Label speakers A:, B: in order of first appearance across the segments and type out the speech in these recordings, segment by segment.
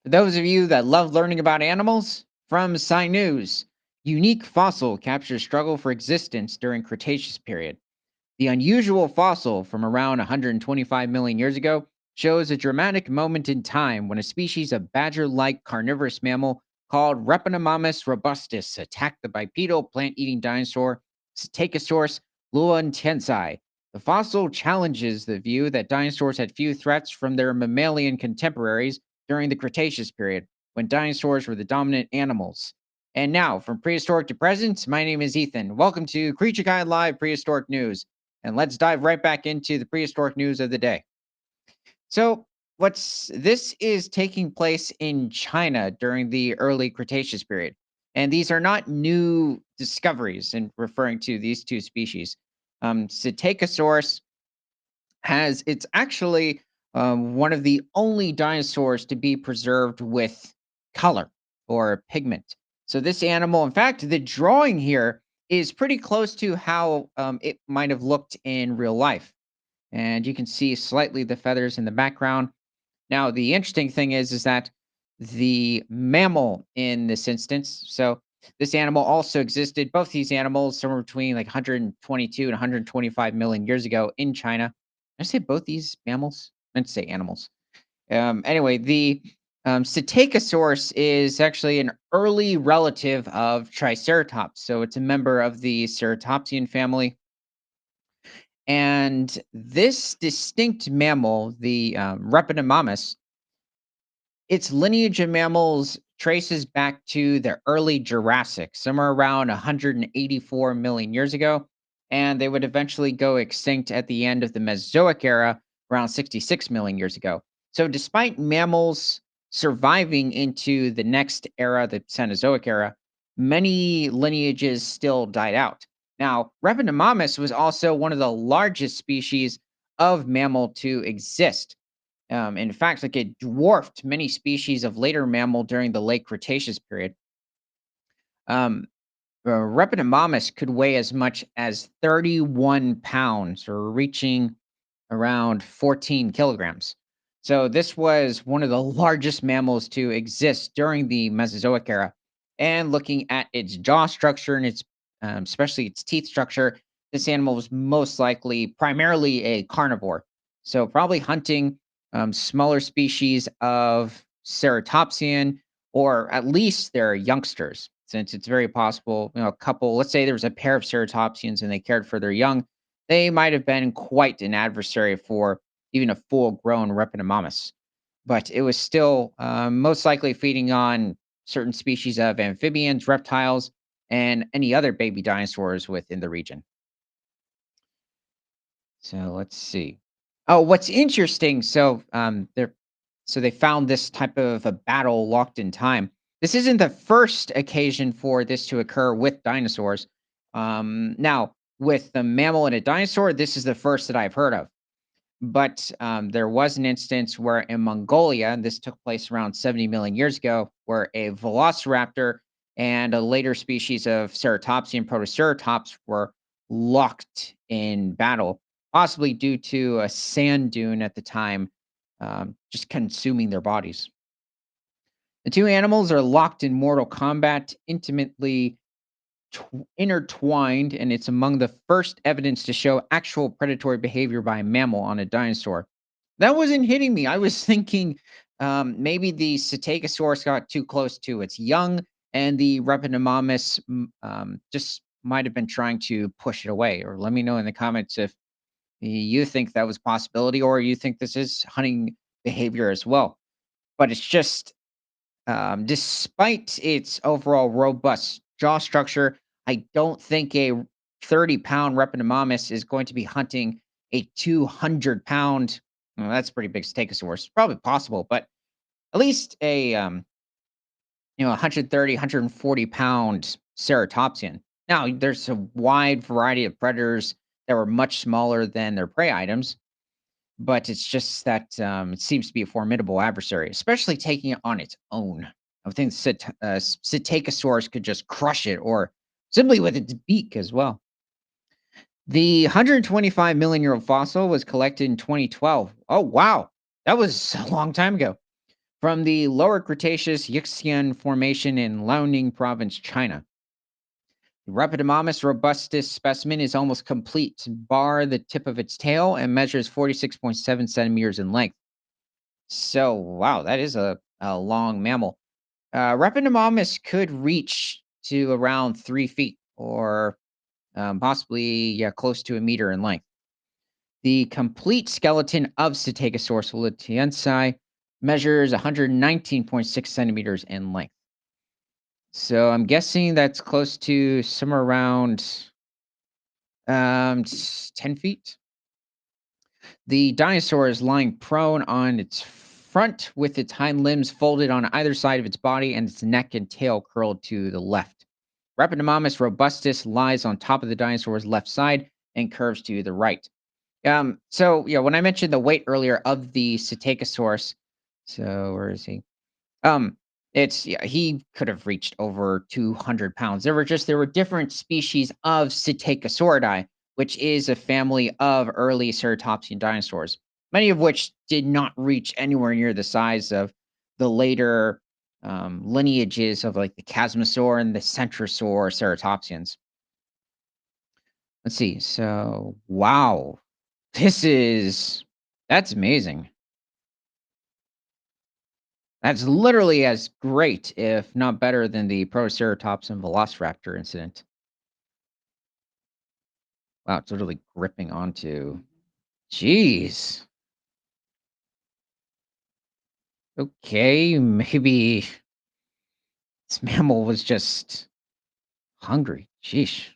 A: For those of you that love learning about animals, from Sci News, unique fossil captures struggle for existence during Cretaceous period. The unusual fossil from around 125 million years ago shows a dramatic moment in time when a species of badger-like carnivorous mammal called Repenomamus robustus attacked the bipedal plant-eating dinosaur Psittacosaurus luontensai. The fossil challenges the view that dinosaurs had few threats from their mammalian contemporaries during the Cretaceous period, when dinosaurs were the dominant animals. And now, from prehistoric to present, my name is Ethan. Welcome to Creature Guide Live Prehistoric News. And let's dive right back into the prehistoric news of the day. So, what's this is taking place in China during the early Cretaceous period. And these are not new discoveries in referring to these two species. Psittacosaurus has it's actually one of the only dinosaurs to be preserved with color or pigment. So this animal, in fact, the drawing here is pretty close to how it might have looked in real life, and you can see slightly the feathers in the background. Now, the interesting thing is that the mammal in this instance, so this animal also existed, both these animals somewhere between like 122 and 125 million years ago in China. Did I say both these mammals? I meant to say animals. Anyway, the Psittacosaurus is actually an early relative of Triceratops. So it's a member of the Ceratopsian family. And this distinct mammal, the Repenomamus, its lineage of mammals traces back to the early Jurassic, somewhere around 184 million years ago, and they would eventually go extinct at the end of the Mesozoic era, around 66 million years ago. So, despite mammals surviving into the next era, the Cenozoic era, many lineages still died out. Now, Repenomamus was also one of the largest species of mammal to exist. In fact, like it dwarfed many species of later mammal during the late Cretaceous period. Um, Repenomamus could weigh as much as 31 pounds, or reaching around 14 kilograms. So this was one of the largest mammals to exist during the Mesozoic era. And looking at its jaw structure and its, especially its teeth structure, this animal was most likely primarily a carnivore. So probably hunting smaller species of ceratopsian, or at least their youngsters, since it's very possible, a couple, let's say there was a pair of ceratopsians and they cared for their young, they might have been quite an adversary for even a full-grown Repenomamus. But it was still most likely feeding on certain species of amphibians, reptiles, and any other baby dinosaurs within the region. So let's see. Oh, what's interesting? So they found this type of a battle locked in time. This isn't the first occasion for this to occur with dinosaurs. Now, with the mammal and a dinosaur, this is the first that I've heard of. But there was an instance where in Mongolia, and this took place around 70 million years ago, where a velociraptor and a later species of ceratopsian protoceratops were locked in battle, possibly due to a sand dune at the time, just consuming their bodies. The two animals are locked in mortal combat, intimately intertwined, and it's among the first evidence to show actual predatory behavior by a mammal on a dinosaur. That wasn't hitting me. I was thinking maybe the Psittacosaurus got too close to its young, and the Repenomamus just might have been trying to push it away. Or let me know in the comments if you think that was a possibility, or you think this is hunting behavior as well. But it's just despite its overall robust jaw structure, I don't think a 30-pound Repenomamus is going to be hunting a 200-pound. Well, that's a pretty big Stegosaurus. Probably possible, but at least a 130, 140-pound Ceratopsian. Now, there's a wide variety of predators that were much smaller than their prey items, but it's just that, it seems to be a formidable adversary, especially taking it on its own. I would think Psittacosaurus could just crush it, or simply with its beak as well. The 125 million year old fossil was collected in 2012. Oh, wow. That was a long time ago. From the Lower Cretaceous Yixian Formation in Liaoning Province, China. The Rapidomamus robustus specimen is almost complete, bar the tip of its tail, and measures 46.7 centimeters in length. So, wow, that is a long mammal. Rapidomamus could reach to around 3 feet or possibly, yeah, close to a meter in length. The complete skeleton of Psittacosaurus lutetiensi measures 119.6 centimeters in length. So I'm guessing that's close to somewhere around 10 feet. The dinosaur is lying prone on its front with its hind limbs folded on either side of its body and its neck and tail curled to the left. Rapidomamus robustus lies on top of the dinosaur's left side and curves to the right. So yeah, when I mentioned the weight earlier of the Psittacosaurus, so where is he? Um, it's yeah, he could have reached over 200 pounds. There were different species of Psittacosauridae, which is a family of early ceratopsian dinosaurs, many of which did not reach anywhere near the size of the later lineages of like the Chasmosaur and the Centrosaur ceratopsians. Let's see. So, wow, this is that's amazing. That's literally as great, if not better, than the Protoceratops and Velociraptor incident. Wow, it's literally gripping onto. Jeez. Okay, maybe this mammal was just hungry. Sheesh.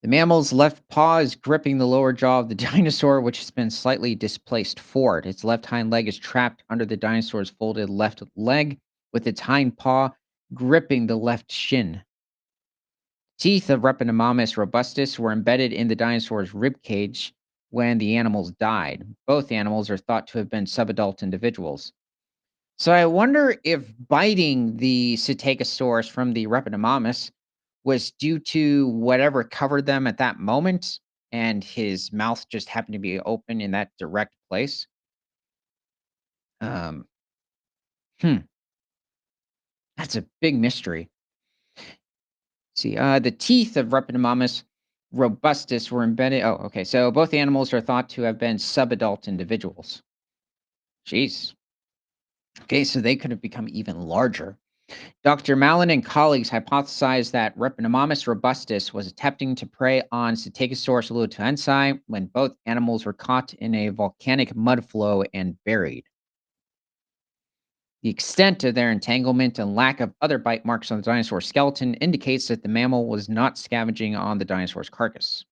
A: The mammal's left paw is gripping the lower jaw of the dinosaur, which has been slightly displaced forward. Its left hind leg is trapped under the dinosaur's folded left leg, with its hind paw gripping the left shin. Teeth of Repenomamus robustus were embedded in the dinosaur's rib cage when the animals died. Both animals are thought to have been subadult individuals. So I wonder if biting the Psittacosaurus from the Repenomamus was due to whatever covered them at that moment, and his mouth just happened to be open in that direct place. Um, hmm, that's a big mystery. See, the teeth of Repenomamus robustus were embedded. Oh, okay. So both animals are thought to have been subadult individuals. Jeez. Okay, so they could have become even larger. Dr. Malin and colleagues hypothesized that Repenomamus robustus was attempting to prey on Psittacosaurus lutensi when both animals were caught in a volcanic mud flow and buried. The extent of their entanglement and lack of other bite marks on the dinosaur's skeleton indicates that the mammal was not scavenging on the dinosaur's carcass.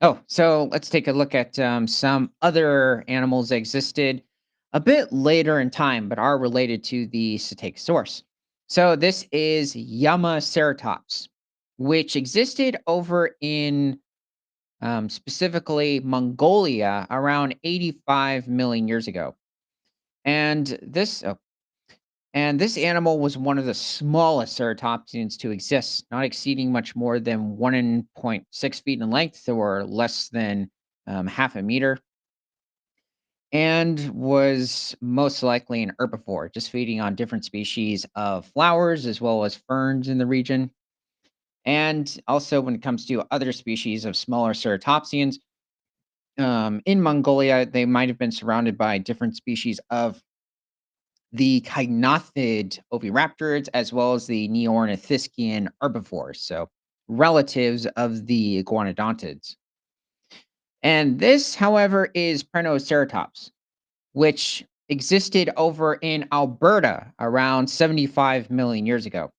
A: Oh, so let's take a look at some other animals that existed a bit later in time, but are related to the Cetacosaurus. So this is Yamaceratops, which existed over in specifically Mongolia around 85 million years ago. And this animal was one of the smallest ceratopsians to exist, not exceeding much more than 1.6 feet in length or less than half a meter, and was most likely an herbivore, just feeding on different species of flowers as well as ferns in the region. And also, when it comes to other species of smaller ceratopsians, in Mongolia, they might have been surrounded by different species of the Kynothid oviraptors, as well as the Neornithischian herbivores, so relatives of the iguanodontids. And this, however, is Prenoceratops, which existed over in Alberta around 75 million years ago.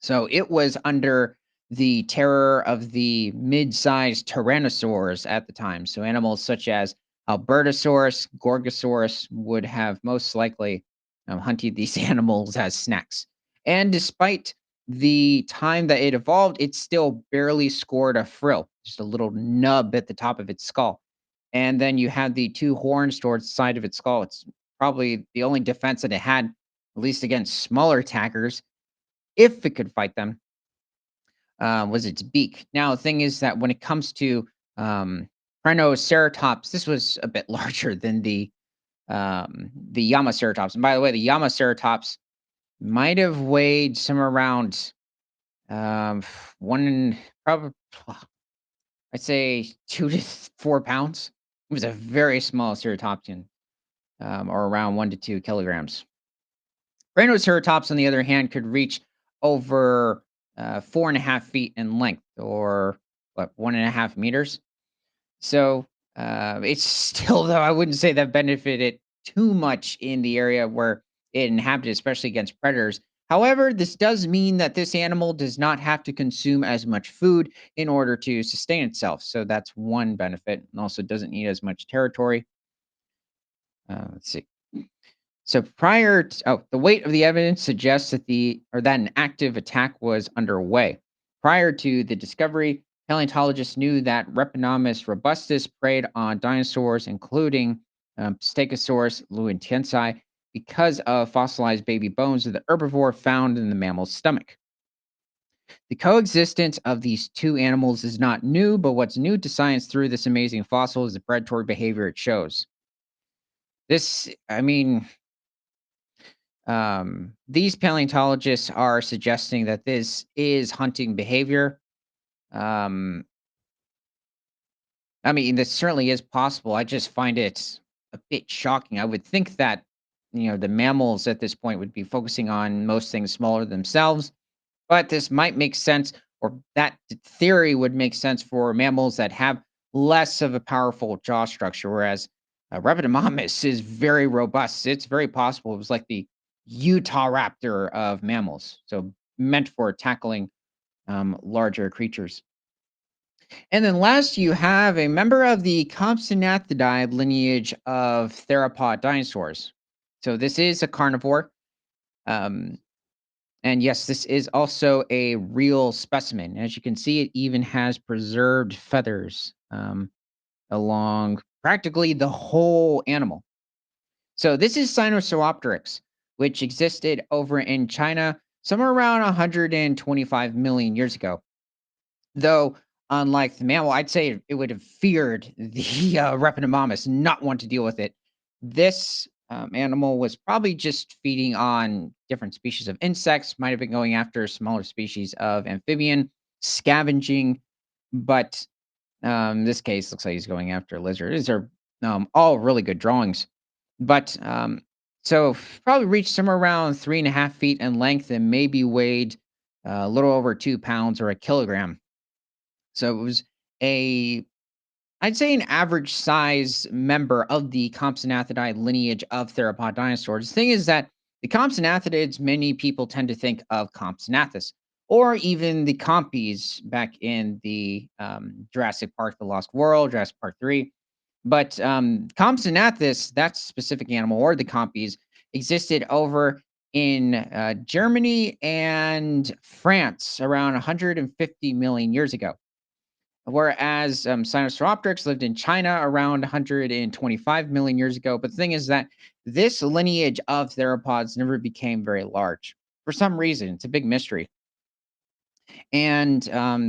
A: So it was under the terror of the mid-sized tyrannosaurs at the time. So animals such as Albertosaurus, Gorgosaurus would have most likely hunted these animals as snacks. And despite the time that it evolved, it still barely scored a frill, just a little nub at the top of its skull. And then you had the two horns towards the side of its skull. It's probably the only defense that it had, at least against smaller attackers, if it could fight them, was its beak. Now, the thing is that when it comes to Um, Rhinoceratops, this was a bit larger than the Yamaceratops. And by the way, the Yamaceratops might have weighed somewhere around one and probably I'd say 2 to 4 pounds. It was a very small ceratopsian, or around 1 to 2 kilograms. Rhinoceratops, on the other hand, could reach over 4.5 feet in length, or what, 1.5 meters. So it's still, though, I wouldn't say that benefited too much in the area where it inhabited, especially against predators. However, this does mean that this animal does not have to consume as much food in order to sustain itself. So that's one benefit, and also doesn't need as much territory. Let's see. So the weight of the evidence suggests that an active attack was underway. Prior to the discovery, paleontologists knew that Repenomus robustus preyed on dinosaurs, including Stegosaurus luitensi, because of fossilized baby bones of the herbivore found in the mammal's stomach. The coexistence of these two animals is not new, but what's new to science through this amazing fossil is the predatory behavior it shows. I mean, these paleontologists are suggesting that this is hunting behavior. Um, I mean, this certainly is possible. I just find it a bit shocking. I would think that, the mammals at this point would be focusing on most things smaller than themselves, but this might make sense, or that theory would make sense for mammals that have less of a powerful jaw structure, whereas Rhabdomymus is very robust. It's very possible it was like the Utah raptor of mammals, so meant for tackling larger creatures. And then last, you have a member of the Compsognathidid lineage of theropod dinosaurs. So this is a carnivore. Um, and yes, this is also a real specimen. As you can see, it even has preserved feathers along practically the whole animal. So this is Sinosauropteryx, which existed over in China somewhere around 125 million years ago. Though, unlike the mammal, I'd say it would have feared the Repenomamus, not want to deal with it. This animal was probably just feeding on different species of insects, might have been going after smaller species of amphibian, scavenging, but this case looks like he's going after a lizard. These are all really good drawings. But so probably reached somewhere around 3.5 feet in length and maybe weighed a little over 2 pounds or a kilogram. So it was a, I'd say, an average size member of the Compsognathidid lineage of theropod dinosaurs. The thing is that the Compsognathidds, many people tend to think of Compsognathus or even the Compies back in the Jurassic Park: The Lost World, Jurassic Park 3. But Compsognathus, that specific animal, or the Compies, existed over in Germany and France around 150 million years ago. Whereas Sinosauropteryx lived in China around 125 million years ago. But the thing is that this lineage of theropods never became very large for some reason. It's a big mystery. And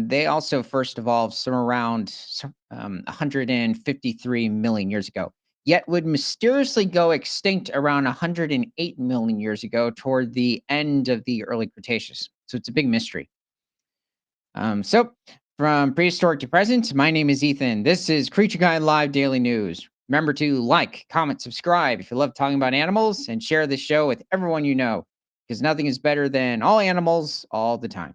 A: they also first evolved somewhere around 153 million years ago, yet would mysteriously go extinct around 108 million years ago toward the end of the early Cretaceous. So it's a big mystery. So, from prehistoric to present, my name is Ethan. This is Creature Guide Live Daily News. Remember to like, comment, subscribe if you love talking about animals, and share this show with everyone you know, because nothing is better than all animals all the time.